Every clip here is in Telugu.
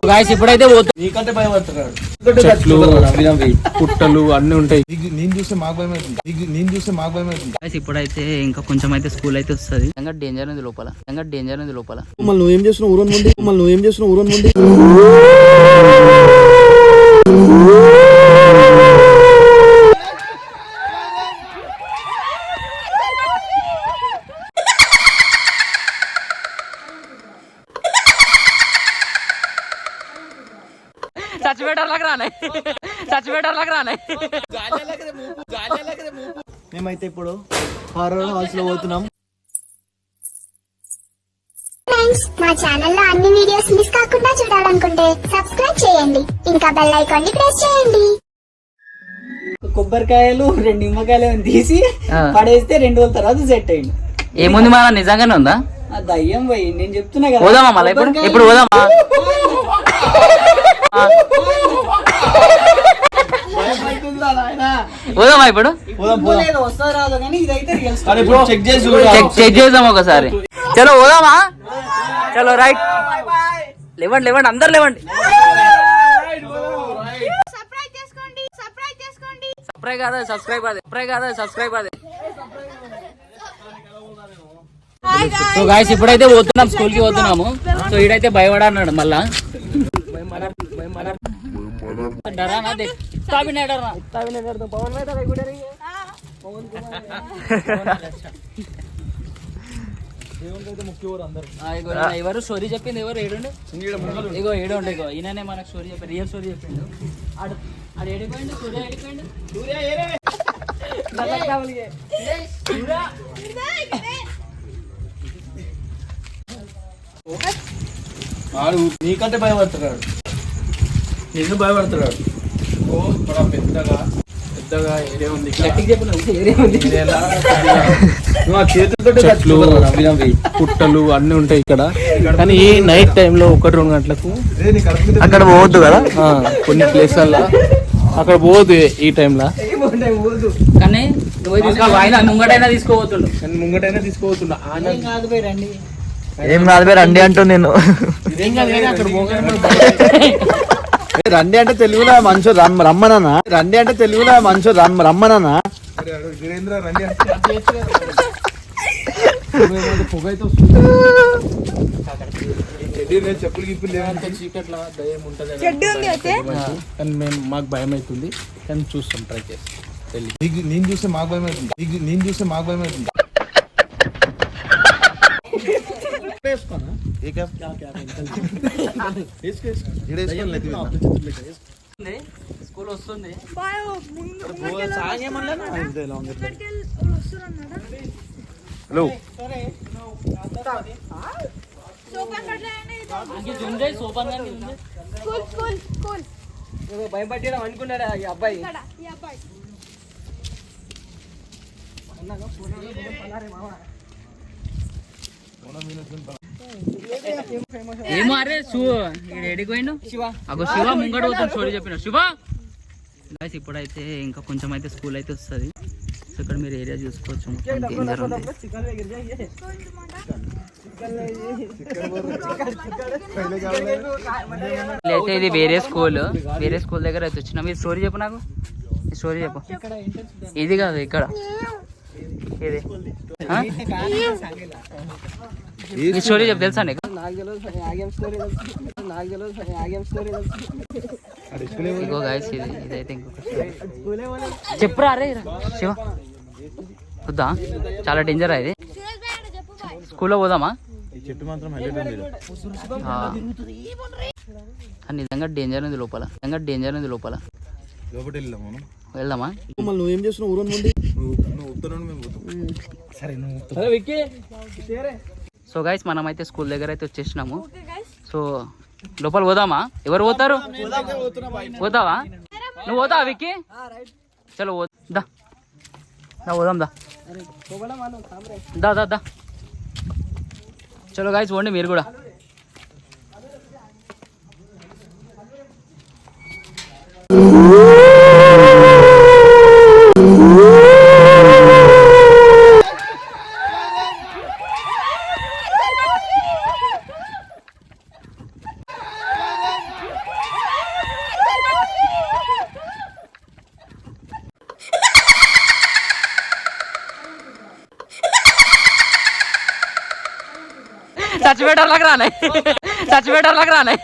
గాయ్స్ ఇప్పుడైతే నీకంటే భయపడుతున్నాడు. చెట్లు పుట్టలు అన్ని ఉంటాయి. నేను చూస్తే మాకు భయం అవుతుంది. గాయ్స్ ఇప్పుడైతే ఇంకా కొంచెం అయితే స్కూల్ అయితే వస్తుంది. డేంజర్ ఉంది లోపల, లోపల. మళ్ళీ నువ్వేం చేస్తున్నావు ఊరన్ ముందు మేమైతే ఇప్పుడు హారర్ హౌస్ లో పోతున్నాం. మా ఛానల్ లో అన్ని వీడియోస్ మిస్ కాకుండా చూడాలనుకుంటే సబ్స్క్రైబ్ చేయండి, ఇంకా బెల్ ఐకాన్ ని ప్రెస్ చేయండి. కొబ్బరికాయలు 2 నిమ్మకాయలు తీసి పడేస్తే 2 రోజుల తర్వాత సెట్ అయ్యింది. ఏముంది మన నిజంగానే ఉందా? దయ్యం పోయి నేను చెప్తున్నా కదా. పోదామా మళ్ళీ ఇప్పుడు పోదామా? పోదామా ఇప్పుడు? వస్తా రాదు కానీ ఇదైతే చెక్ చేద్దాం ఒకసారి. చలో పోదామా? చలో రైట్. లేవండి అందరు లేవండి. సబ్స్క్రైబ్ కాదు. సో గాయ్స్ ఇప్పుడైతే పోతున్నాం, స్కూల్ కి పోతున్నాము. సో ఈడైతే భయపడా అన్నాడు మళ్ళా. ఎవరు స్టోరీ చెప్పింది? ఎవరు ఏడుండే? ఇగో ఏడుండే. ఇగో ఈయననే మనకు స్టోరీ చెప్పి రియల్ స్టోరీ చెప్పిండు. ఆడు ఏడిపోయిండు. నీకంటే భయపడుతున్నాడు, నిన్ను భయపడుతున్నాడు. పెద్దగా ఏరియా ఉంది, చెట్లు పుట్టలు అన్ని ఉంటాయి ఇక్కడ. కానీ ఈ నైట్ టైంలో 1-2 గంటలకు అక్కడ పోవద్దు కదా, కొన్ని ప్లేస్లలో అక్కడ పోవద్దు ఈ టైంలో. కానీ ముంగటైనా తీసుకోబోతుండు. ఏం కాదు పోయి రండి అంటూ నేను. రండి అంటే తెలుగులో మనుషులు రమ్మనన్నా. రమ్మనన్నా. చెప్పులు గిప్పులు లేవంటే చీకట్లా దయ్యం ఉంటది కానీ మాకు భయం అవుతుంది. కానీ చూస్తాం, ట్రై చేస్తాం. నేను చూస్తే మాకు భయం అవుతుంది. స్కూల్ వస్తుంది. హలో భయపడ్డా అనుకున్నాడా ఈ అబ్బాయి? ఏమో అరే ఎడిపోయిండు శివ ముంగడు పోతాడు. స్టోరీ చెప్పిన శివ. గాయ్స్ ఇప్పుడైతే ఇంకా కొంచెం అయితే స్కూల్ అయితే వస్తుంది. సో ఇక్కడ మీరు ఏరియా చూసుకోవచ్చు. అయితే ఇది వేరే స్కూల్ దగ్గర అయితే వచ్చిన. మీరు స్టోరీ చెప్పు, నాకు స్టోరీ చెప్పు. ఇది కాదు, ఇక్కడ ఇది ఈ స్టోరీ చెప్పు. తెలుసా నీకు? ఇంకో గాయస్ ఇదైతే ఇంకొక చెప్పురా. అరే శివ వద్దా, చాలా డేంజర్ ఇది. స్కూల్లో పోదామా? నిజంగా డేంజర్ ఉంది లోపల. వెళ్దామా? నువ్వేం చేస్తున్నావు ఊరన్ ముందు? సో గైస్ మనం అయితే స్కూల్ దగ్గర అయితే వచ్చేసినాము. సో లోపల పోదామా? ఎవరు పోతారు? పోతావా? నువ్వు పోతావా విక్కీ? చలో దా పోదాం. దా చలో గైస్ పోండి మీరు కూడా. చచ్చిపోయేటోళ్ళకి రానే చచ్చిపోయేటోళ్ళకి రానే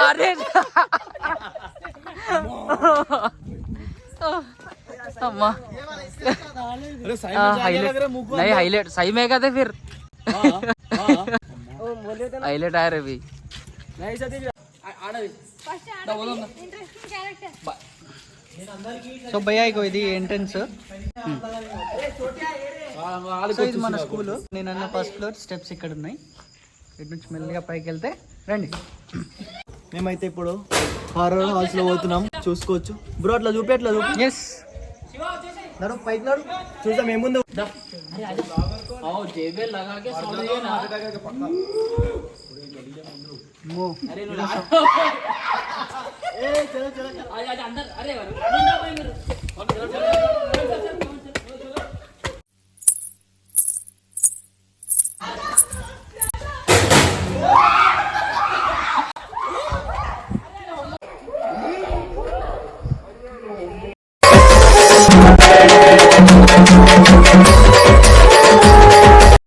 అరే अम्मा नहीं हाईलाइट सही में कहते फिर हाईलाइट आया रे भी సో భయ్యా ఇగో ఇది ఎంట్రన్స్. సో ఇది మన స్కూల్. నేను అన్న ఫస్ట్ ఫ్లోర్ స్టెప్స్ ఇక్కడ ఉన్నాయి. ఇటు నుంచి మెల్లిగా పైకి వెళ్తే రండి. మేమైతే ఇప్పుడు హారర్ హాల్స్ లో పోతున్నాం, చూసుకోవచ్చు. బ్రో అట్లా చూపి, అట్లా చూపి. ఎస్ నడు పైకి నడు, చూద్దాం ఏముందో.